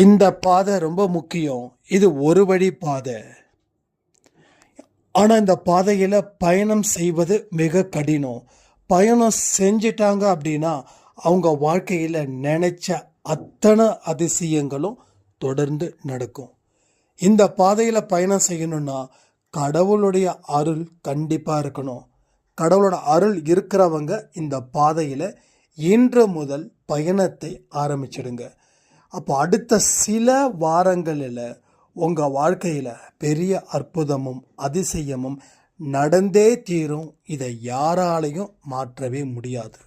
இந்த பாதை ரொம்ப முக்கியம். இது ஒரு வழி பாதை. ஆனால் இந்த பாதையில் பயணம் செய்வது மிக கடினம். பயணம் செஞ்சிட்டாங்க அப்படின்னா அவங்க வாழ்க்கையில் நினைச்ச அத்தனை அதிசயங்களும் தொடர்ந்து நடக்கும். இந்த பாதையில் பயணம் செய்யணும்னா கடவுளுடைய அருள் கண்டிப்பாக இருக்கணும். கடவுளோட அருள் இருக்கிறவங்க இந்த பாதையில் இன்று முதல் பயணத்தை ஆரம்பிச்சிடுங்க. அப்போ அடுத்த சில வாரங்களில் உங்கள் வாழ்க்கையில் பெரிய அற்புதமும் அதிசயமும் நடந்தே தீரும். இதை யாராலையும் மாற்றவே முடியாது.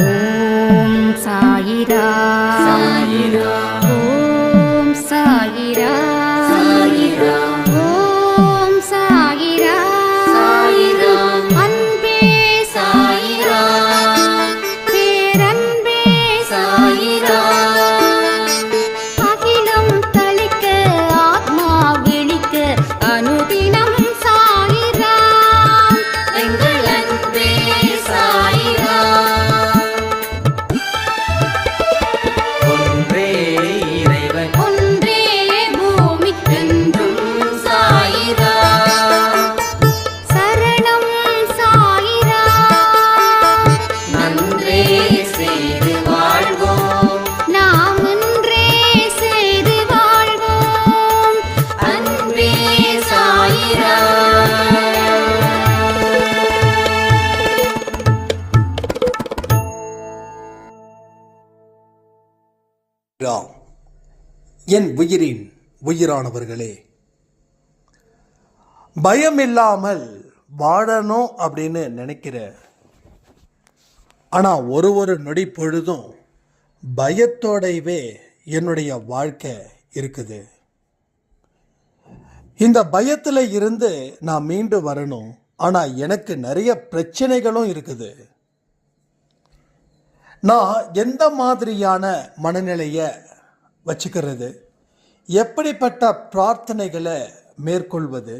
ஓம் சாயிரா சாயிரா, ஓம் சாயிரா சாயிரா, ஓம் சாயிரா சாயிரா, அன்பே சாயிரா, பேரன்பே சாயிரா, அகிலம் தளிக்க ஆத்மா விழிக்க அனுதினம் சாயிரா, எங்கள் அன்பே சாயிரா. என் உயிரின் உயிரானவர்களே, பயம் இல்லாமல் வாழணும் அப்படின்னு நினைக்கிற, ஆனால் ஒரு நொடி பொழுதும் பயத்தோடவே என்னுடைய வாழ்க்கை இருக்குது. இந்த பயத்தில் இருந்து நான் மீண்டு வரணும். ஆனால் எனக்கு நிறைய பிரச்சனைகளும் இருக்குது. நான் எந்த மாதிரியான மனநிலையை வச்சுக்கிறது, எப்படிப்பட்ட பிரார்த்தனைகளை மேற்கொள்வது,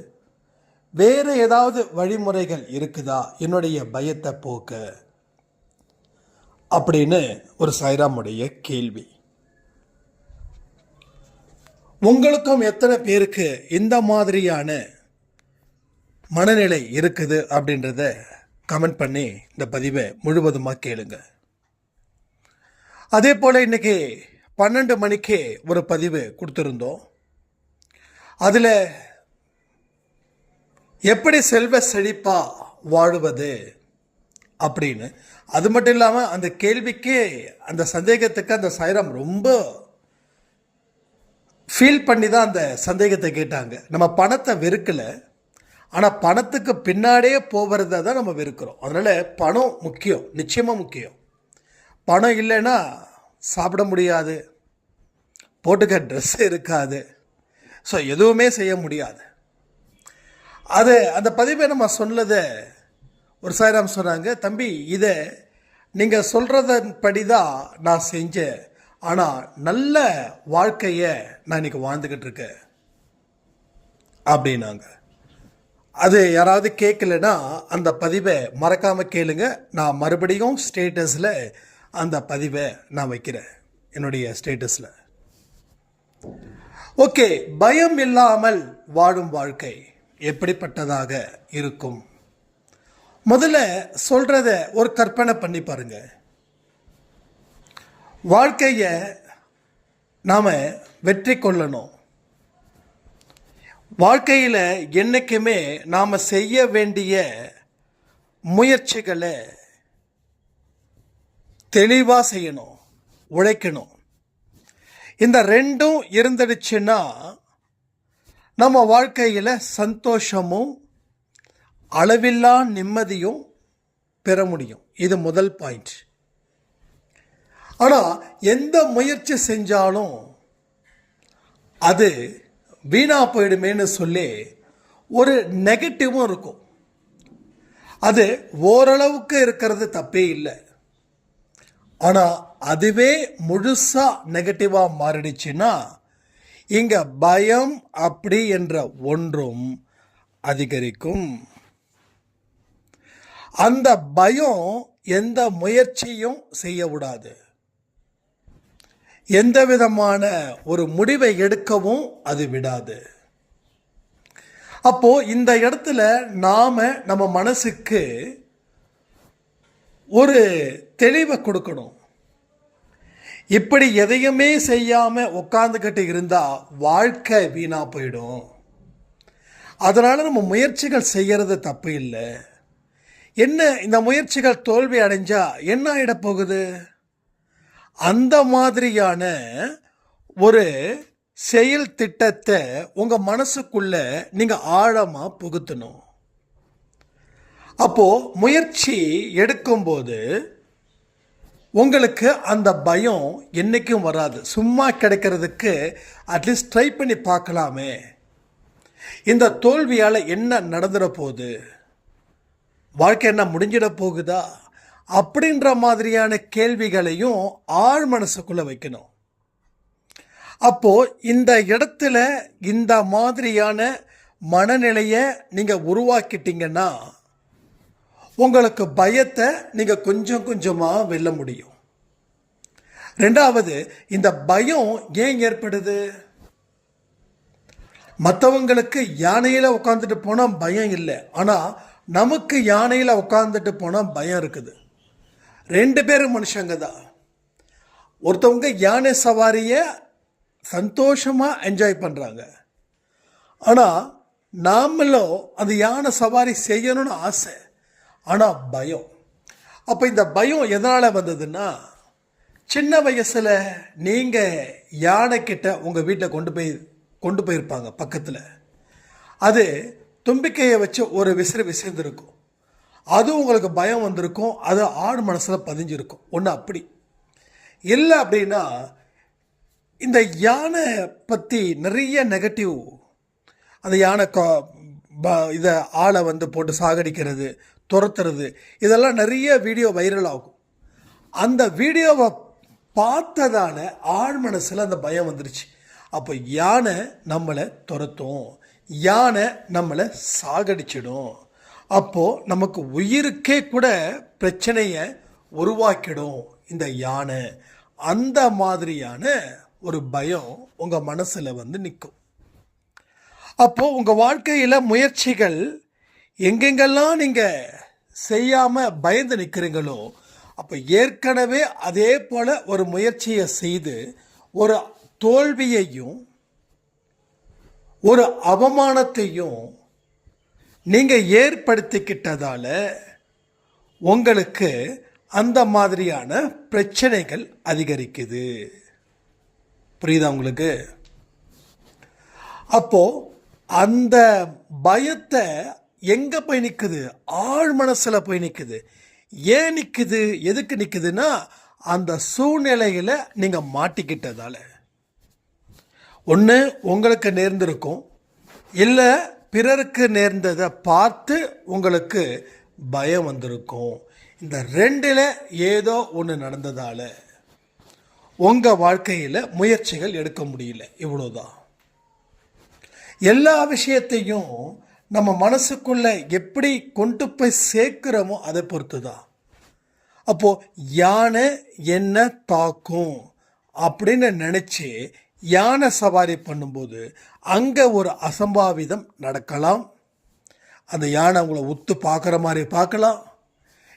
வேறு ஏதாவது வழிமுறைகள் இருக்குதா என்னுடைய பயத்தை போக்க அப்படின்னு ஒரு சாய்ராமுடைய கேள்வி. உங்களுக்கும் எத்தனை பேருக்கு இந்த மாதிரியான மனநிலை இருக்குது அப்படின்றத கமெண்ட் பண்ணி இந்த பதிவை முழுவதுமாக கேளுங்க. அதே போல் இன்னைக்கு 12 மணிக்கு ஒரு பதிவு கொடுத்துருந்தோம். அதில் எப்படி செல்வ செழிப்பாக வாழுவது அப்படின்னு, அது மட்டும் இல்லாமல் அந்த கேள்விக்கு, அந்த சந்தேகத்துக்கு அந்த சாய்ராம் ரொம்ப ஃபீல் பண்ணி தான் அந்த சந்தேகத்தை கேட்டாங்க. நம்ம பணத்தை வெறுக்கலை, ஆனால் பணத்துக்கு பின்னாடியே போகிறத தான் நம்ம வெறுக்கிறோம். அதனால் பணம் முக்கியம், நிச்சயமாக முக்கியம். பணம் இல்லைன்னா சாப்பிட முடியாது, போட்டுக்க ட்ரெஸ் இருக்காது, ஸோ எதுவுமே செய்ய முடியாது. அந்த பதிவை நம்ம சொன்னதை ஒரு சாய்ராம் சொன்னாங்க, தம்பி இதை நீங்கள் சொல்கிறதன்படி தான் நான் செஞ்சேன், ஆனால் நல்ல வாழ்க்கையை நான் இன்றைக்கி வாழ்ந்துக்கிட்டு இருக்கேன் அப்படின்னாங்க. அது யாராவது கேட்கலன்னா அந்த பதிவை மறக்காமல் கேளுங்க. நான் மறுபடியும் ஸ்டேட்டஸில் அந்த பதிவை நான் வைக்கிறேன், என்னுடைய ஸ்டேட்டஸில். ஓகே, பயம் இல்லாமல் வாழும் வாழ்க்கை எப்படிப்பட்டதாக இருக்கும்? முதல்ல சொல்கிறத ஒரு கற்பனை பண்ணி பாருங்க. வாழ்க்கையை நாம் வெற்றி கொள்ளணும். வாழ்க்கையில் என்றைக்குமே நாம் செய்ய வேண்டிய முயற்சிகளை தெளிவாக செய்யணும், உழைக்கணும். இந்த ரெண்டும் இருந்துடுச்சுன்னா நம்ம வாழ்க்கையில் சந்தோஷமும் அளவில்லா நிம்மதியும் பெற முடியும். இது முதல் பாயிண்ட். ஆனால் எந்த முயற்சி செஞ்சாலும் அது வீணா போயிடுமேன்னு சொல்லி ஒரு நெகட்டிவும் இருக்கும். அது ஓரளவுக்கு இருக்கிறது தப்பே இல்லை. ஆனால் அதுவே முழுசாக நெகட்டிவாக மாறிடுச்சுன்னா இங்கே பயம் அப்படி என்ற ஒன்றும் அதிகரிக்கும். அந்த பயம் எந்த முயற்சியும் செய்ய விடாது. எந்த விதமான ஒரு முடிவை எடுக்கவும் அது விடாது. அப்போ இந்த இடத்துல நம்ம மனசுக்கு ஒரு தெளிவை கொடுக்கணும். இப்படி எதையுமே செய்யாம உட்காந்துக்கிட்டு இருந்தா வாழ்க்கை வீணா போயிடும். அதனால நம்ம முயற்சிகள் செய்யறது தப்பு இல்லை. என்ன இந்த முயற்சிகள் தோல்வி அடைஞ்சா என்ன ஆயிட போகுது? அந்த மாதிரியான ஒரு செயல் திட்டத்தை உங்க மனசுக்குள்ள நீங்க ஆழமா புகுத்தணும். அப்போ முயற்சி எடுக்கும்போது உங்களுக்கு அந்த பயம் என்னைக்கும் வராது. சும்மா கிடைக்கிறதுக்கு அட்லீஸ்ட் ட்ரை பண்ணி பார்க்கலாமே, இந்த தோல்வியால் என்ன நடந்துட போகுது, வாழ்க்கை என்ன முடிஞ்சிட போகுதா அப்படின்ற மாதிரியான கேள்விகளையும் ஆழ் மனசுக்குள்ள வைக்கணும். அப்போ இந்த இடத்துல இந்த மாதிரியான மனநிலையை நீங்க உருவாக்கிட்டீங்கன்னா உங்களுக்கு பயத்தை நீங்க கொஞ்சம் கொஞ்சமா வெல்ல முடியும். ரெண்டாவது, இந்த பயம் ஏன் ஏற்படுது? மற்றவங்களுக்கு யானையில உட்காந்துட்டு போனா பயம் இல்லை, ஆனா நமக்கு யானையில உட்காந்துட்டு போனா பயம் இருக்குது. ரெண்டு பேரும் மனுஷங்க தான். ஒருத்தவங்க யானை சவாரியை சந்தோஷமா என்ஜாய் பண்றாங்க, ஆனா நாமளும் அந்த யானை சவாரி செய்யணும்னு ஆசை, ஆனா பயம். அப்ப இந்த பயம் எதனால வந்ததுன்னா, சின்ன வயசுல நீங்க யானை கிட்ட உங்க வீட்டில் கொண்டு போயிருப்பாங்க பக்கத்தில். அது தும்பிக்கையை வச்சு ஒரு விசிந்திருக்கும். அது உங்களுக்கு பயம் வந்திருக்கும். அது ஆடு மனசில் பதிஞ்சிருக்கும். ஒன்று அப்படி இல்லை அப்படின்னா, இந்த யானை பற்றி நிறைய நெகட்டிவ், அந்த யானை இதை ஆளை போட்டு சாகடிக்கிறது, துரத்துறது, இதெல்லாம் நிறைய வீடியோ வைரல் ஆகும். அந்த வீடியோவை பார்த்ததால ஆழ் மனசில் அந்த பயம் வந்துருச்சு. அப்போ யானை நம்மளை துரத்தும், யானை நம்மளை சாகடிச்சிடும், அப்போது நமக்கு உயிருக்கே கூட பிரச்சனையை உருவாக்கிடும் இந்த யானை. அந்த மாதிரியான ஒரு பயம் உங்கள் மனசில் நிற்கும். அப்போது உங்கள் வாழ்க்கையில் முயற்சிகள் எங்கெங்கெல்லாம் நீங்கள் செய்யாமல் பயந்து நிற்கிறீங்களோ, அப்போ ஏற்கனவே அதே போல் ஒரு முயற்சியை செய்து ஒரு தோல்வியையும் ஒரு அவமானத்தையும் நீங்கள் ஏற்படுத்திக்கிட்டதால உங்களுக்கு அந்த மாதிரியான பிரச்சனைகள் அதிகரிக்குது. புரியுதா உங்களுக்கு? அப்போ அந்த பயத்தை எங்க போய் நிற்குது? ஆழ் மனசுல போய் நிற்குது. ஏன் நிற்குது? எதுக்கு நிற்குதுன்னா, அந்த சூழ்நிலையில நீங்க மாட்டிக்கிட்டதால. ஒன்று உங்களுக்கு நேர்ந்திருக்கும், இல்லை பிறருக்கு நேர்ந்ததை பார்த்து உங்களுக்கு பயம் வந்திருக்கும். இந்த ரெண்டில் ஏதோ ஒன்று நடந்ததால உங்கள் வாழ்க்கையில் முயற்சிகள் எடுக்க முடியல. இவ்வளோதான். எல்லா விஷயத்தையும் நம்ம மனசுக்குள்ள எப்படி கொண்டு போய் சேர்க்கிறோமோ அதை பொறுத்து தான். அப்போது யானை என்ன தாக்கும் அப்படின்னு நினச்சி யானை சவாரி பண்ணும்போது அங்கே ஒரு அசம்பாவிதம் நடக்கலாம். அந்த யானை உங்களை உத்து பார்க்குற மாதிரி பார்க்கலாம்.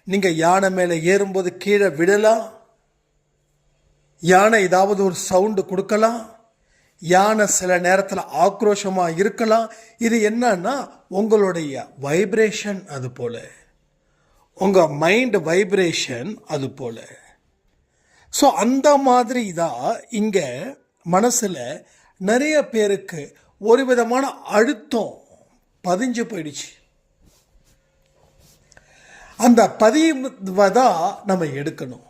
நீங்கள் யானை மேலே ஏறும்போது கீழே விடலாம். யானை ஏதாவது ஒரு சவுண்டு கொடுக்கலாம். யானை சில நேரத்தில் ஆக்ரோஷமாக இருக்கலாம். இது என்னன்னா உங்களுடைய வைப்ரேஷன், அது போல உங்கள் மைண்ட் வைப்ரேஷன் அது போல. ஸோ அந்த மாதிரி தான் இங்கே மனசில் நிறைய பேருக்கு ஒரு விதமான அழுத்தம் பதிஞ்சு போயிடுச்சு. அந்த பதிவை தான் நம்ம எடுக்கணும்.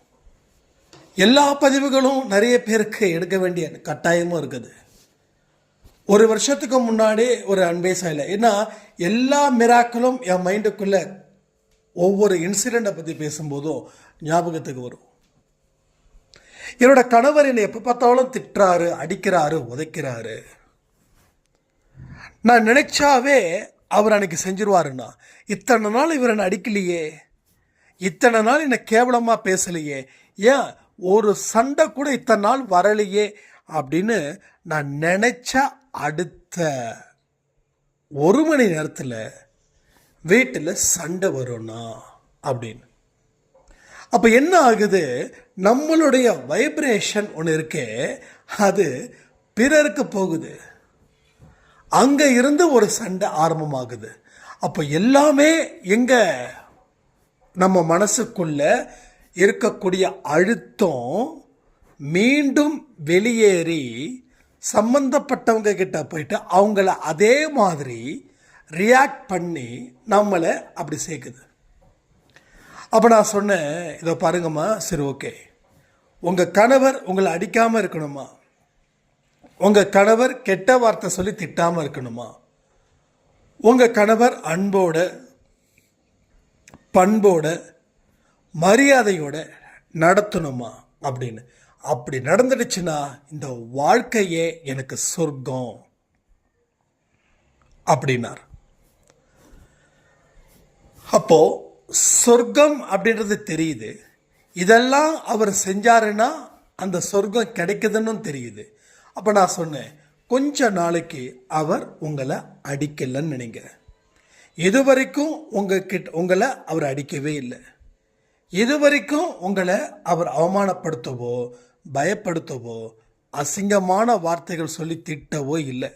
எல்லா பதிவுகளும் நிறைய பேருக்கு எடுக்க வேண்டிய கட்டாயமும் இருக்குது. ஒரு வருஷத்துக்கு முன்னாடி ஒரு அன்பே சாயல, ஏன்னா எல்லா மிராக்களும் என் மைண்டுக்குள்ள ஒவ்வொரு இன்சிடெண்ட்டை பற்றி பேசும்போதும் ஞாபகத்துக்கு வரும். என்னோட கணவர் என்னை எப்போ பார்த்தாலும் திட்டுறாரு, அடிக்கிறாரு, உதைக்கிறாரு. நான் நினைச்சாவே அவர் அன்னைக்கு செஞ்சிருவாருன்னா, இத்தனை நாள் இவர் என்னை அடிக்கலையே, இத்தனை நாள் என்னை கேவலமாக பேசலையே, ஏன் ஒரு சண்டை கூட இத்தனை நாள் வரலையே அப்படின்னு நான் நினச்ச அடுத்த 1 மணி நேரத்தில் வீட்டில் சண்டை வரும்னா அப்படின்னு. அப்போ என்ன ஆகுது, நம்மளுடைய வைப்ரேஷன் ஒன்று இருக்கே, அது பிறருக்கு போகுது. அங்கே இருந்து ஒரு சண்டை ஆரம்பமாகுது. அப்போ எல்லாமே எங்க நம்ம மனசுக்குள்ள இருக்கக்கூடிய அழுத்தம் மீண்டும் வெளியேறி சம்பந்தப்பட்டவங்க கிட்ட போயிட்டு அவங்கள அதே மாதிரி ரியாக்ட் பண்ணி நம்மளை அப்படி சேர்க்குது. அப்போ நான் சொன்னேன், இதை பாருங்கம்மா, சரி ஓகே, உங்கள் கணவர் உங்களை அடிக்காமல் இருக்கணுமா, உங்கள் கணவர் கெட்ட வார்த்தை சொல்லி திட்டாமல் இருக்கணுமா, உங்கள் கணவர் அன்போட பண்போட மரியாதையோட நடத்தணுமா அப்படின்னு. அப்படி நடந்துடுச்சுன்னா இந்த வாழ்க்கையே எனக்கு சொர்க்கம் அப்படின்னார். அப்போ சொர்க்கம் அப்படின்றது தெரியுது, இதெல்லாம் அவர் செஞ்சாருன்னா அந்த சொர்க்கம் கிடைக்குதுன்னு தெரியுது. அப்போ நான் சொன்னேன், கொஞ்ச நாளைக்கு அவர் உங்களை அடிக்கலன்னு நினைங்க. இதுவரைக்கும் உங்களை அவர் அடிக்கவே இல்லை. இதுவரைக்கும் உங்களை அவர் அவமானப்படுத்தவோ பயப்படுத்தவோ அசிங்கமான வார்த்தைகள் சொல்லி திட்டவோ இல்லை.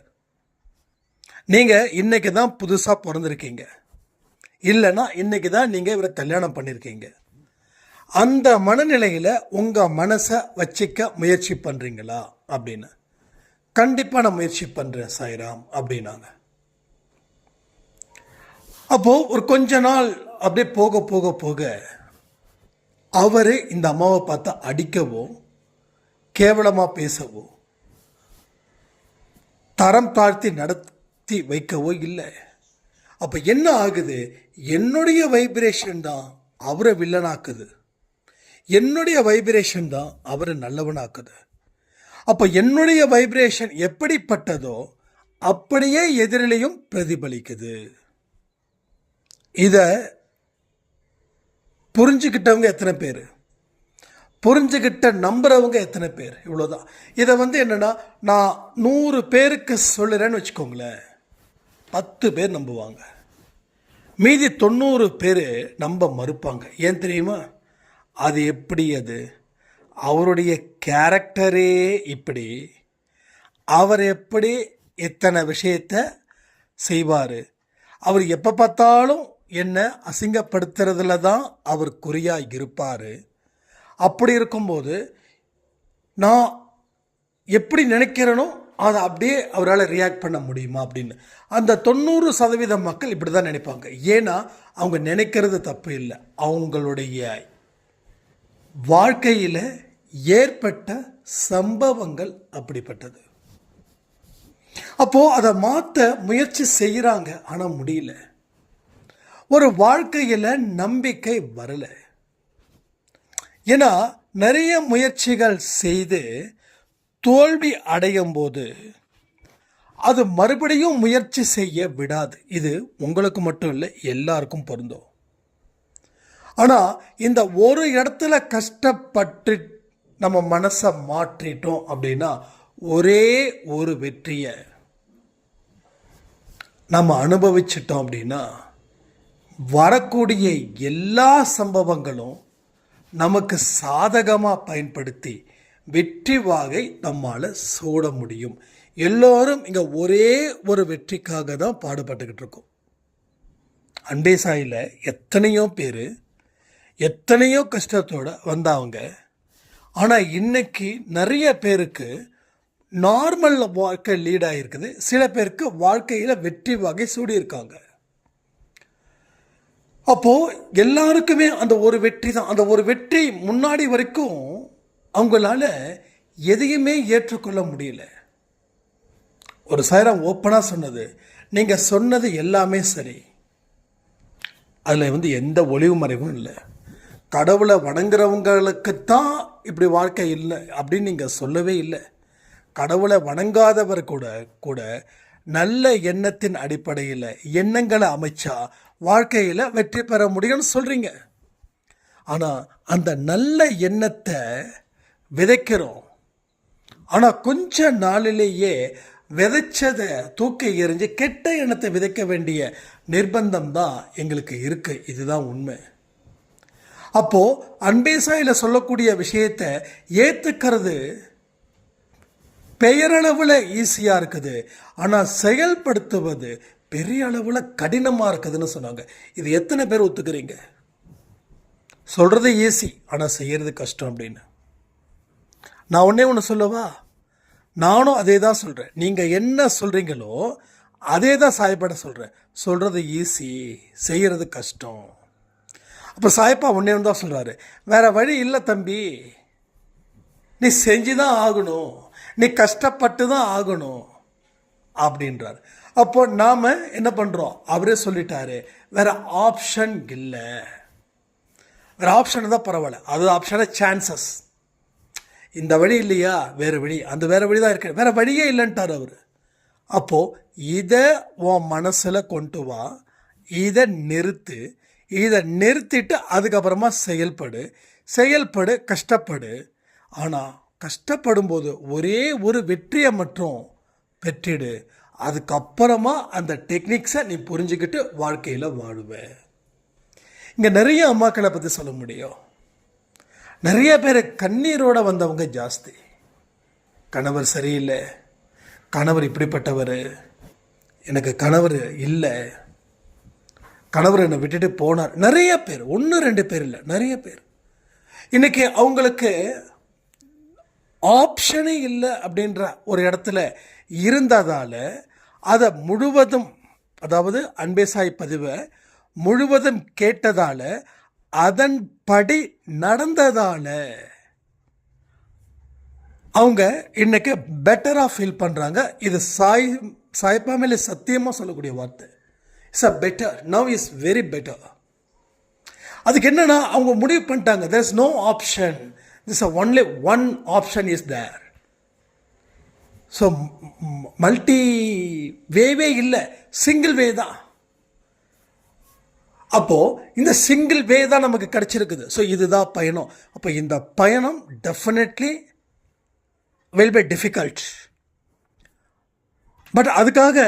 நீங்கள் இன்னைக்கு தான் புதுசாக பிறந்திருக்கீங்க, இல்லைன்னா இன்னைக்கு தான் நீங்கள் இவரை கல்யாணம் பண்ணியிருக்கீங்க. அந்த மனநிலையில் உங்கள் மனசை வச்சிக்க முயற்சி பண்ணுறீங்களா அப்படின்னு. கண்டிப்பாக நான் முயற்சி பண்ணுறேன் சாய்ராம் அப்படின்னாங்க. அப்போது ஒரு கொஞ்ச நாள் அப்படியே போக போக போக அவர் இந்த அம்மாவை பார்த்து அடிக்கவோ கேவலமாக பேசவோ தரம் தாழ்த்தி நடத்தி வைக்கவோ இல்லை. அப்போ என்ன ஆகுது, என்னுடைய வைப்ரேஷன் தான் அவரை வில்லனாக்குது, என்னுடைய வைப்ரேஷன் தான் அவரை நல்லவனாக்குது. அப்போ என்னுடைய வைப்ரேஷன் எப்படிப்பட்டதோ அப்படியே எதிரிலையும் பிரதிபலிக்குது. இதை புரிஞ்சுக்கிட்டவங்க எத்தனை பேர், புரிஞ்சுக்கிட்ட நம்புறவங்க எத்தனை பேர், இவ்வளோதான். இதை என்னென்னா, நான் 100 பேருக்கு சொல்லுறேன்னு வச்சுக்கோங்களேன், 10 பேர் நம்புவாங்க, மீதி 90 பேர் நம்ப மறுப்பாங்க. ஏன் தெரியுமா? அது எப்படி, அது அவருடைய கேரக்டரே இப்படி, அவர் எப்படி இத்தனை விஷயத்தை செய்வார், அவர் எப்போ பார்த்தாலும் என்ன அசிங்கப்படுத்துறதுல தான் அவர் குறியாக இருப்பார். அப்படி இருக்கும்போது நான் எப்படி நினைக்கிறேனோ அதை அப்படியே அவரால் ரியாக்ட் பண்ண முடியுமா அப்படின்னு. அந்த 90% மக்கள் இப்படி தான் நினைப்பாங்க. ஏன்னா அவங்க நினைக்கிறது தப்பு இல்லை, அவங்களுடைய வாழ்க்கையில் ஏற்பட்ட சம்பவங்கள் அப்படிப்பட்டது. அப்போது அதை மாற்ற முயற்சி செய்கிறாங்க, ஆனால் முடியல. ஒரு வாழ்க்கையில் நம்பிக்கை வரலை. ஏன்னா நிறைய முயற்சிகள் செய்து தோல்வி அடையும் போது அது மறுபடியும் முயற்சி செய்ய விடாது. இது உங்களுக்கு மட்டும் இல்லை, எல்லாருக்கும் பொருந்தும். ஆனால் இந்த ஒரு இடத்துல கஷ்டப்பட்டு நம்ம மனசை மாற்றிட்டோம் அப்படின்னா ஒரே ஒரு வெற்றியை நம்ம அனுபவிச்சிட்டோம் அப்படின்னா வரக்கூடிய எல்லா சம்பவங்களும் நமக்கு சாதகமாக பயன்படுத்தி வெற்றி வாகை நம்மால் சூட முடியும். எல்லோரும் இங்கே ஒரே ஒரு வெற்றிக்காக தான் பாடுபட்டுக்கிட்டு இருக்கோம். அன்பே சாயில் எத்தனையோ பேர் எத்தனையோ கஷ்டத்தோடு வந்தவங்க. ஆனால் இன்னைக்கு நிறைய பேருக்கு நார்மல் வாழ்க்கை லீடாக இருக்குது, சில பேருக்கு வாழ்க்கையில் வெற்றி வகை சூடியிருக்காங்க. அப்போது எல்லாருக்குமே அந்த ஒரு வெற்றி தான். அந்த ஒரு வெற்றி முன்னாடி வரைக்கும் அவங்களால எதையுமே ஏற்றுக்கொள்ள முடியல. ஒரு சாயிரம் ஓப்பனாக சொன்னது, நீங்கள் சொன்னது எல்லாமே சரி, அதில் எந்த ஒளிவு மறைவும் இல்லை. கடவுளை வணங்குறவங்களுக்குத்தான் இப்படி வாழ்க்கை இல்லை அப்படின்னு நீங்கள் சொல்லவே இல்லை. கடவுளை வணங்காதவர் கூட நல்ல எண்ணத்தின் அடிப்படையில் எண்ணங்களை அமைச்சா வாழ்க்கையில் வெற்றி பெற முடியும்னு சொல்கிறீங்க. ஆனால் அந்த நல்ல எண்ணத்தை விதைக்கிறோம். ஆனால் கொஞ்ச நாளிலேயே விதைச்சதை தூக்கி எறிஞ்சு கெட்ட எண்ணத்தை விதைக்க வேண்டிய நிர்பந்தம் தான் எங்களுக்கு இருக்குது. இதுதான் உண்மை. அப்போது அன்பேசாயில் சொல்லக்கூடிய விஷயத்தை ஏற்றுக்கிறது பெயரளவில் ஈஸியாக இருக்குது, ஆனால் செயல்படுத்துவது பெரிய அளவில் கடினமாக இருக்குதுன்னு சொன்னாங்க. இது எத்தனை பேர் ஒத்துக்கிறீங்க? சொல்கிறது ஈஸி, ஆனால் செய்கிறது கஷ்டம் அப்படின்னு. நான் ஒன்று சொல்லவா? நானும் அதே தான் சொல்கிறேன். நீங்கள் என்ன சொல்கிறீங்களோ அதே தான் சாயப்பட சொல்கிறேன். சொல்கிறது ஈஸி, செய்கிறது கஷ்டம். அப்போ சாயப்பா ஒன்றே தான் சொல்கிறாரு, வேறு வழி இல்லை தம்பி, நீ செஞ்சு தான் ஆகணும், நீ கஷ்டப்பட்டு தான் ஆகணும் அப்படின்றார். அப்போ நாம் என்ன பண்ணுறோம்? அவரே சொல்லிட்டாரு, வேறு ஆப்ஷன் இல்லை. வேறு ஆப்ஷன் தான் பரவாயில்ல, அது ஆப்ஷனை சான்சஸ். இந்த வழி இல்லையா, வேறு வழி, அந்த வேறு வழி தான் இருக்கு, வேறு வழியே இல்லைன்ட்டார் அவர். அப்போது இதை உன் மனசில் கொண்டு வா, இதை நிறுத்து, இதை நிறுத்திட்டு அதுக்கப்புறமா செயல்படு, கஷ்டப்படு. ஆனால் கஷ்டப்படும்போது ஒரே ஒரு வெற்றியை மட்டும் பெற்றிடு. அதுக்கப்புறமா அந்த டெக்னிக்ஸை நீ புரிஞ்சுக்கிட்டு வாழ்க்கையில் வாழுவேன். இங்கே நிறைய அம்மாக்களை பற்றி சொல்ல முடியும். நிறைய பேர் கண்ணீரோடு வந்தவங்க ஜாஸ்தி. கணவர் சரியில்லை, கணவர் இப்படிப்பட்டவர், எனக்கு கணவர் இல்லை, கணவர் என்னை விட்டுட்டு போனார். நிறைய பேர், 1-2 பேர் இல்லை, நிறைய பேர். இன்றைக்கி அவங்களுக்கு ஆப்ஷனே இல்லை அப்படின்ற ஒரு இடத்துல இருந்ததால் அதை முழுவதும், அதாவது அன்பேசாய் பதிவை முழுவதும் கேட்டதால், அதன்படி நடந்ததால் அவங்க இன்னைக்கு பெட்டராக ஃபீல் பண்ணுறாங்க. இது சாயப்பா மேலே சத்தியமாக சொல்லக்கூடிய வார்த்தை. It's a better, now is very better. அதுக்கு என்னன்னா, அவங்க முடிவு பண்ணிட்டாங்க, there is no option, this only one option is there. So multi way இல்லை, சிங்கிள் வே தான். அப்போது இந்த சிங்கிள் வே தான் நமக்கு கிடச்சிருக்குது. ஸோ இதுதான் பயணம். அப்போ இந்த பயணம் definitely will be difficult. But அதுக்காக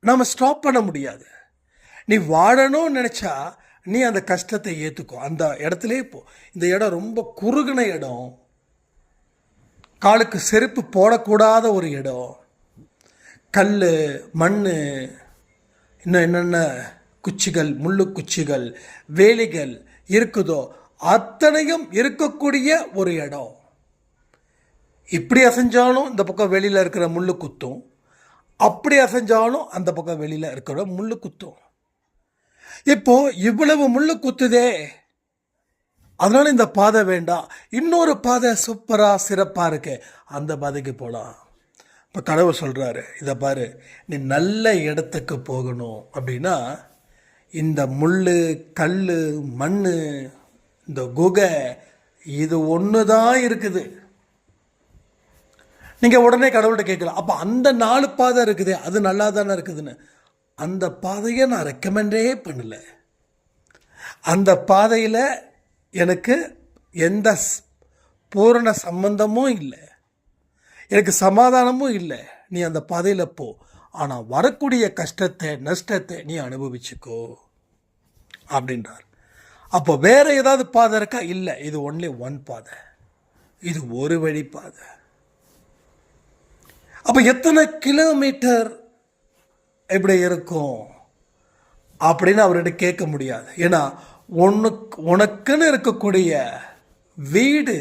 நாம் ஸ்டாப் பண்ண முடியாது. நீ வாழணும்னு நினச்சா நீ அந்த கஷ்டத்தை ஏற்றுக்கோ, அந்த இடத்துலே போ. இந்த இடம் ரொம்ப குறுகின இடம், காலுக்கு செருப்பு போடக்கூடாத ஒரு இடம், கல், மண், இன்னும் என்னென்ன குச்சிகள், முள்ளு குச்சிகள், வேலிகள் இருக்குதோ அத்தனையும் இருக்கக்கூடிய ஒரு இடம். இப்படி அசைஞ்சாலும் இந்த பக்கம் வெளியில் இருக்கிற முள்ளு குத்தும், அப்படி அசைஞ்சாலும் அந்த பக்கம் வெளியில் இருக்கிற முள்ளு குத்தும். இப்போ இவ்வளவு முள்ளு குத்துதே, அதனால இந்த பாதை வேண்டாம், இன்னொரு பாதை சூப்பராக சிறப்பாக இருக்கு, அந்த பாதைக்கு போகலாம். இப்போ கடவுள் சொல்கிறாரு, இதை பாரு, நீ நல்ல இடத்துக்கு போகணும் அப்படின்னா இந்த முள், கல், மண், இந்த குகை, இது ஒன்று தான் இருக்குது. நீங்கள் உடனே கடவுள்கிட்ட கேட்கலாம், அப்போ அந்த 4 பாதை இருக்குது, அது நல்லா தானே இருக்குதுன்னு. அந்த பாதையை நான் ரெக்கமெண்டே பண்ணலை. அந்த பாதையில் எனக்கு எந்த பூரண சம்பந்தமும் இல்லை, எனக்கு சமாதானமும் இல்லை. நீ அந்த பாதையில் போ, ஆனால் வரக்கூடிய கஷ்டத்தை, நஷ்டத்தை நீ அனுபவிச்சுக்கோ அப்படின்றார். அப்போ வேறு ஏதாவது பாதை இருக்கா? இல்லை, இது ஒன்லி ஒன் பாதை, இது ஒரு வழி பாதை. அப்போ எத்தனை கிலோமீட்டர் எப்படி இருக்கும் அப்படின்னு அவர்கிட்ட கேட்க முடியாது. ஏன்னா உனக்குன்னு இருக்கக்கூடிய வீடு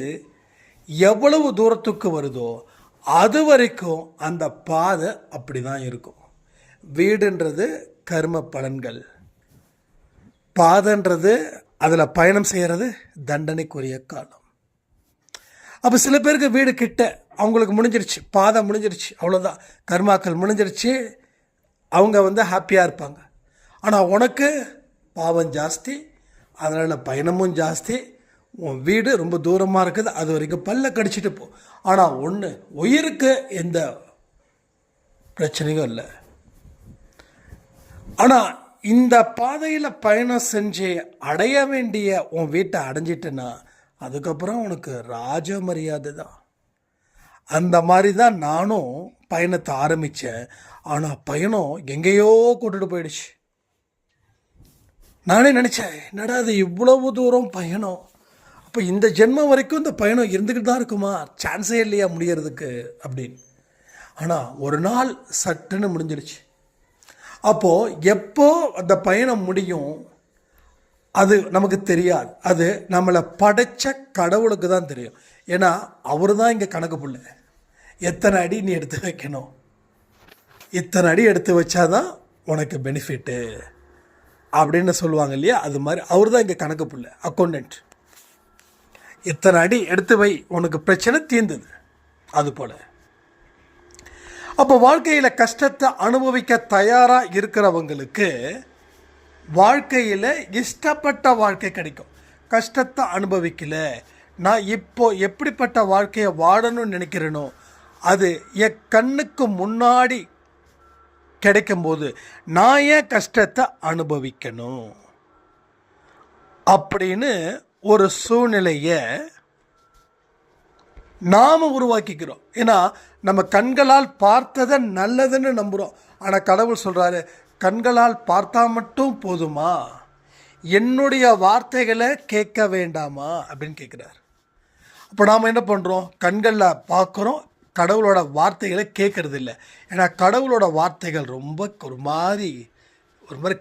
எவ்வளவு தூரத்துக்கு வருதோ அது வரைக்கும் அந்த பாதை அப்படி தான் இருக்கும். வீடுன்றது கர்ம பலன்கள், பாதைன்றது அதில் பயணம் செய்கிறது தண்டனைக்குரிய காலம். அப்போ சில பேருக்கு வீடு கிட்ட, அவங்களுக்கு முடிஞ்சிருச்சு, பாதை முடிஞ்சிருச்சு, அவ்வளோதான், கர்மாக்கள் முடிஞ்சிருச்சு, அவங்க ஹாப்பியாக இருப்பாங்க. ஆனால் உனக்கு பாவம் ஜாஸ்தி, அதனால் பயணமும் ஜாஸ்தி, உன் வீடு ரொம்ப தூரமாக இருக்குது, அது வரைக்கும் பல்ல கடிச்சிட்டு போ. ஆனால் ஒன்று, உயிருக்கு எந்த பிரச்சனையும் இல்லை. ஆனால் இந்த பாதையில் பயணம் செஞ்சு அடைய வேண்டிய உன் வீட்டை அடைஞ்சிட்டேன்னா அதுக்கப்புறம் உனக்கு ராஜ மரியாதை தான். அந்த மாதிரி தான் நானும் பயணத்தை ஆரம்பித்தேன். ஆனால் பயணம் எங்கேயோ கூட்டிட்டு போயிடுச்சு. நானே நினச்சேன், என்னடா அது இவ்வளவு தூரம் பயணம், அப்போ இந்த ஜென்மம் வரைக்கும் இந்த பயணம் இருந்துக்கிட்டு தான் இருக்குமா, சான்ஸே இல்லையா முடியறதுக்கு அப்படின்னு. ஆனால் ஒரு நாள் சட்டுன்னு முடிஞ்சிருச்சு. அப்போது எப்போ அந்த பயணம் முடியும் அது நமக்கு தெரியாது. அது நம்மளை படைச்ச கடவுளுக்கு தான் தெரியும். ஏன்னா அவர் தான் இங்கே கணக்கு புள்ள. எத்தனை அடி நீ எடுத்து வைக்கணும், இத்தனை அடி எடுத்து வச்சாதான் உனக்கு பெனிஃபிட்டு அப்படின்னு சொல்லுவாங்க இல்லையா, அது மாதிரி அவர் தான் இங்கே கணக்கு புள்ள, அக்கௌண்டன்ட். இத்தனை அடி எடுத்து வை, உனக்கு பிரச்சனை தீர்ந்தது. அதுபோல் அப்போ வாழ்க்கையில் கஷ்டத்தை அனுபவிக்க தயாராக இருக்கிறவங்களுக்கு வாழ்க்கையில் இஷ்டப்பட்ட வாழ்க்கை கிடைக்கும். கஷ்டத்தை அனுபவிக்கல, நான் இப்போ எப்படிப்பட்ட வாழ்க்கையை வாழணும்னு நினைக்கிறேனோ அது என் கண்ணுக்கு முன்னாடி கிடைக்கும்போது நான் ஏன் கஷ்டத்தை அனுபவிக்கணும் அப்படின்னு ஒரு சூழ்நிலையை நாம் உருவாக்கிக்கிறோம். ஏன்னா நம்ம கண்களால் பார்த்ததை நல்லதுன்னு நம்புகிறோம். ஆனால் கடவுள் சொல்கிறாரு, கண்களால் பார்த்தா மட்டும் போதுமா, என்னுடைய வார்த்தைகளை கேட்க வேண்டாமா அப்படின்னு கேட்குறாரு. அப்போ நாம் என்ன பண்ணுறோம், கண்களில் பார்க்குறோம், கடவுளோட வார்த்தைகளை கேட்கறது இல்லை. ஏன்னா கடவுளோட வார்த்தைகள் ரொம்ப ஒரு மாதிரி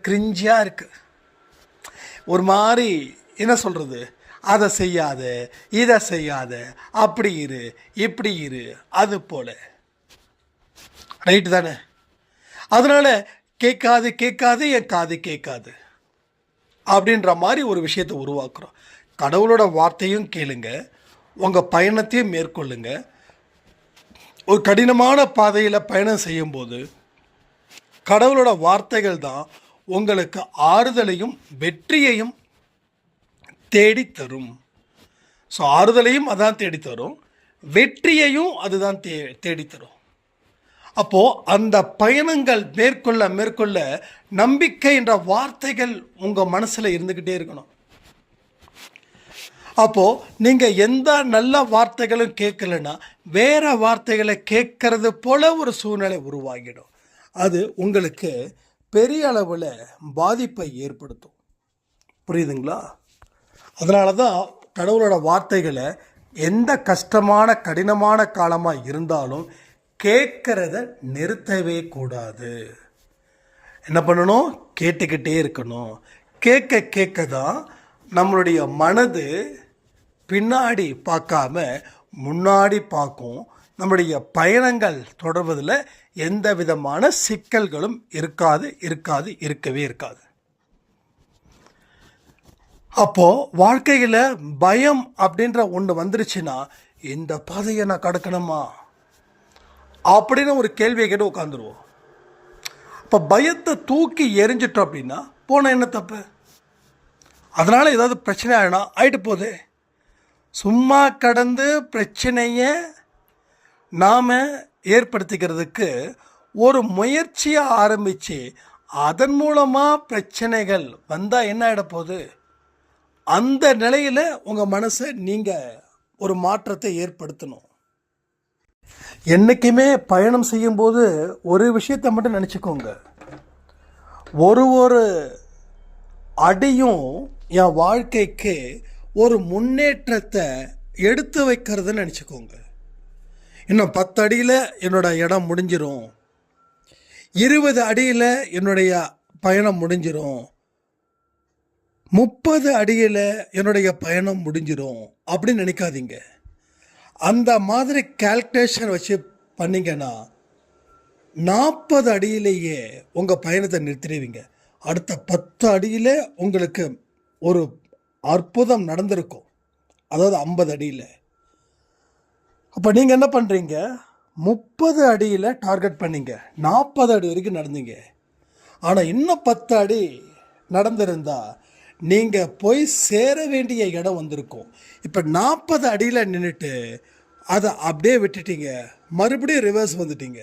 கிரிஞ்சியாக இருக்குது. ஒரு மாதிரி என்ன சொல்கிறது, அதை செய்யாத, இதை செய்யாத, அப்படி இரு, இப்படி இரு, அது போல். ரைட்டு தானே? அதனால் கேட்காது கேட்காது என் காது கேட்காது அப்படின்ற மாதிரி ஒரு விஷயத்தை உருவாக்குறோம். கடவுளோட வார்த்தையும் கேளுங்க, உங்கள் பயணத்தையும் மேற்கொள்ளுங்க. ஒரு கடினமான பாதையில் பயணம் செய்யும்போது கடவுளோட வார்த்தைகள் தான் உங்களுக்கு ஆறுதலையும் வெற்றியையும் தேடித்தரும். ஸோ ஆறுதலையும் அதான் தேடித்தரும், வெற்றியையும் அதுதான் தேடித்தரும். அப்போது அந்த பயணங்கள் மேற்கொள்ள மேற்கொள்ள நம்பிக்கை என்ற வார்த்தைகள் உங்கள் மனசில் இருந்துக்கிட்டே இருக்கணும். அப்போது நீங்கள் எந்த நல்ல வார்த்தைகளும் கேட்கலன்னா வேறு வார்த்தைகளை கேட்கறது போல ஒரு சூழ்நிலை உருவாகிடும். அது உங்களுக்கு பெரிய அளவில் பாதிப்பை ஏற்படுத்தும். புரியுதுங்களா? அதனால தான் கடவுளோட வார்த்தைகளை எந்த கஷ்டமான கடினமான காலமாக இருந்தாலும் கேட்கறத நிறுத்தவே கூடாது. என்ன பண்ணணும், கேட்டுக்கிட்டே இருக்கணும். கேட்க கேட்க தான் நம்மளுடைய மனது பின்னாடி பார்க்காம முன்னாடி பார்க்கும். நம்முடைய பயணங்கள் தொடர்வதில் எந்த விதமான சிக்கல்களும் இருக்கவே இருக்காது. அப்போது வாழ்க்கையில் பயம் அப்படின்ற ஒன்று வந்துருச்சுன்னா, இந்த பாதையை நான் கடக்கணுமா அப்படின்னு ஒரு கேள்வியை கேட்டு உட்காந்துருவோம். இப்போ பயத்தை தூக்கி எரிஞ்சிட்டோம் அப்படின்னா போனால் என்ன தப்பு? அதனால் ஏதாவது பிரச்சனை ஆகிட்டு போகுது. சும்மா கடந்து பிரச்சனையை நாம் ஏற்படுத்திக்கிறதுக்கு ஒரு முயற்சியை ஆரம்பித்து அதன் மூலமாக பிரச்சனைகள் வந்தால் என்ன ஆகிட போகுது? அந்த நிலையில் உங்கள் மனசை நீங்கள் ஒரு மாற்றத்தை ஏற்படுத்தணும். என்றைக்குமே பயணம் செய்யும்போது ஒரு விஷயத்தை மட்டும் நினச்சிக்கோங்க, ஒரு அடியும் என் வாழ்க்கைக்கு ஒரு முன்னேற்றத்தை எடுத்து வைக்கிறதுன்னு நினச்சிக்கோங்க. இன்னும் 10 அடியில் என்னோட இடம் முடிஞ்சிடும், 20 அடியில் என்னுடைய பயணம் முடிஞ்சிடும், 30 அடியில் என்னுடைய பயணம் முடிஞ்சிடும் அப்படின்னு நினைக்காதீங்க. அந்த மாதிரி கால்குலேஷன் வச்சு பண்ணிங்கன்னா 40 அடியிலேயே உங்கள் பயணத்தை நிறுத்திடுவீங்க. அடுத்த 10 அடியில் உங்களுக்கு ஒரு அற்புதம் நடந்திருக்கும், அதாவது 50 அடியில். அப்போ நீங்கள் என்ன பண்ணுறீங்க, 30 அடியில் டார்கெட் பண்ணிங்க, 40 அடி வரைக்கும் நடந்தீங்க. ஆனால் இன்னும் 10 அடி நடந்திருந்தால் நீங்கள் போய் சேர வேண்டிய இடம் வந்திருக்கும். இப்போ 40 அடியில் நின்றுட்டு அதை அப்படியே விட்டுட்டீங்க, மறுபடியும் ரிவர்ஸ் வந்துட்டீங்க.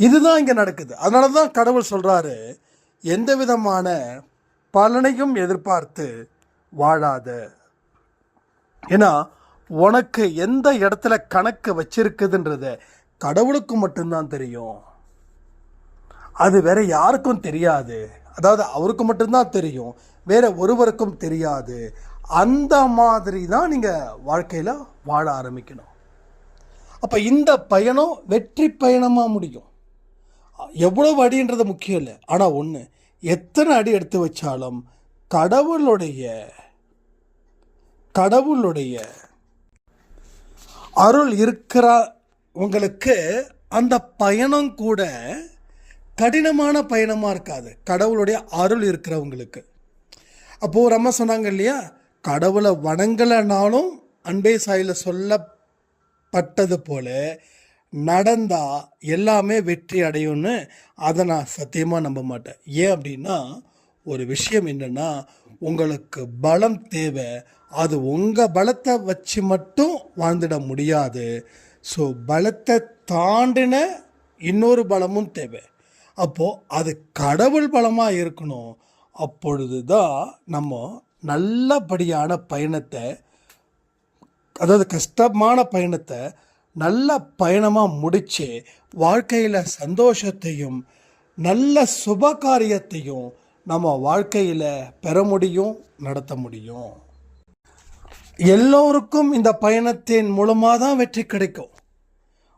இதுதான் இங்கே நடக்குது. அதனால தான் கடவுள் சொல்கிறாரு, எந்த விதமான பலனையும் எதிர்பார்த்து வாழாத. ஏன்னா உனக்கு எந்த இடத்துல கணக்கு வச்சிருக்குதுன்றத கடவுளுக்கு மட்டும்தான் தெரியும். அது வேற யாருக்கும் தெரியாது. அதாவது அவருக்கு மட்டும்தான் தெரியும், வேற ஒருவருக்கும் தெரியாது. அந்த மாதிரி தான் நீங்கள் வாழ்க்கையில் வாழ ஆரம்பிக்கணும். அப்போ இந்த பயணம் வெற்றி பயணமாக முடியும். எவ்வளவு அடின்றது முக்கியம் இல்லை. ஆனால் ஒன்று, எத்தனை அடி எடுத்து வச்சாலும் கடவுளுடைய அருள் இருக்கிற உங்களுக்கு அந்த பயணம் கூட கடினமான பயணமாக இருக்காது, கடவுளுடைய அருள் இருக்கிறவங்களுக்கு. அப்போது ஒரு அம்மா சொன்னாங்க இல்லையா, கடவுளை வணங்கலைனாலும் அன்பே சாயில் சொல்லப்பட்டது போல நடந்தால் எல்லாமே வெற்றி அடையும்னு அதை நான் சத்தியமாக நம்ப மாட்டேன். ஏன் அப்படின்னா, ஒரு விஷயம் என்னென்னா, உங்களுக்கு பலம் தேவை. அது உங்கள் பலத்தை வச்சு மட்டும் வாழ்ந்துட முடியாது. ஸோ பலத்தை தாண்டின இன்னொரு பலமும் தேவை. அப்போது அது கடவுள் பலமாக இருக்கணும். அப்பொழுது தான் நம்ம நல்லபடியான பயணத்தை, அதாவது கஷ்டமான பயணத்தை நல்ல பயணமாக முடித்து வாழ்க்கையில் சந்தோஷத்தையும் நல்ல சுபகாரியத்தையும் நம்ம வாழ்க்கையில் பெற முடியும், நடத்த முடியும். எல்லோருக்கும் இந்த பயணத்தின் மூலமாக தான் வெற்றி கிடைக்கும்.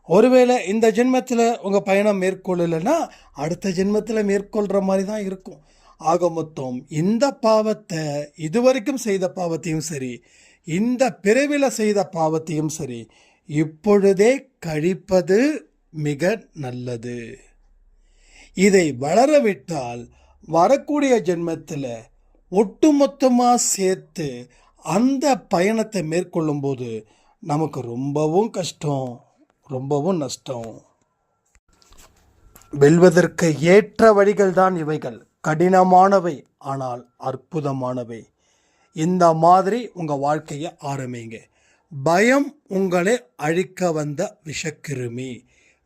ஒருவேளை இந்த ஜென்மத்தில் உங்கள் பயணம் மேற்கொள்ளலைன்னா அடுத்த ஜென்மத்தில் மேற்கொள்கிற மாதிரி தான் இருக்கும். ஆக மொத்தம் இந்த பாவத்தை, இதுவரைக்கும் செய்த பாவத்தையும் சரி, இந்த பிறவில செய்த பாவத்தையும் சரி, இப்பொழுதே கழிப்பது மிக நல்லது. இதை வளரவிட்டால் வரக்கூடிய ஜென்மத்தில் ஒட்டுமொத்தமாக சேர்த்து அந்த பயணத்தை மேற்கொள்ளும்போது நமக்கு ரொம்பவும் கஷ்டம், ரொம்பவும் நஷ்டம். வெல்வதற்கு ஏற்ற வழிகள் தான் இவைகள். கடினமானவை, ஆனால் அற்புதமானவை. இந்த மாதிரி உங்கள் வாழ்க்கையை ஆரம்பிங்க. பயம் உங்களை அழிக்க வந்த விஷக்கிருமி,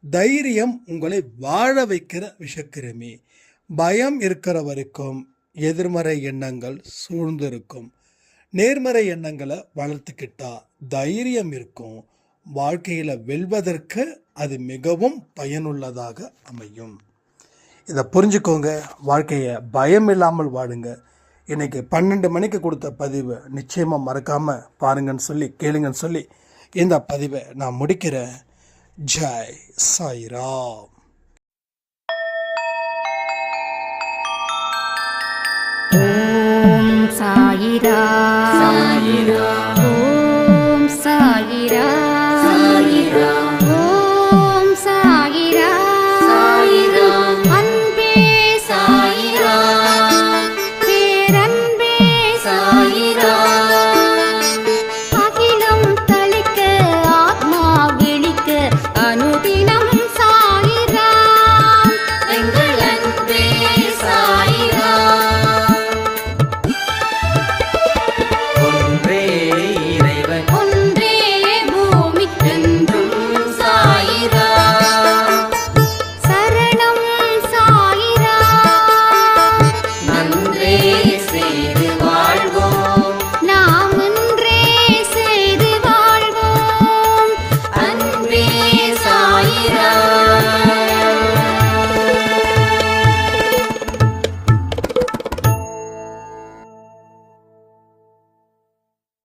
தைரியம் உங்களை வாழ வைக்கிற விஷக்கிருமி. பயம் இருக்கிற வரைக்கும் எதிர்மறை எண்ணங்கள் சூழ்ந்திருக்கும். நேர்மறை எண்ணங்களை வளர்த்துக்கிட்டா தைரியம் இருக்கும். வாழ்க்கையில் வெல்வதற்கு அது மிகவும் பயனுள்ளதாக அமையும். இதை புரிஞ்சுக்கோங்க. வாழ்க்கையை பயம் இல்லாமல் வாழுங்க. இன்றைக்கி 12 மணிக்கு கொடுத்த பதிவு நிச்சயமாக மறக்காமல் பாருங்கன்னு சொல்லி, கேளுங்கன்னு சொல்லி இந்த பதிவை நான் முடிக்கிறேன். ஜெய் சாய்ராம். ஓம் சாயிராம்.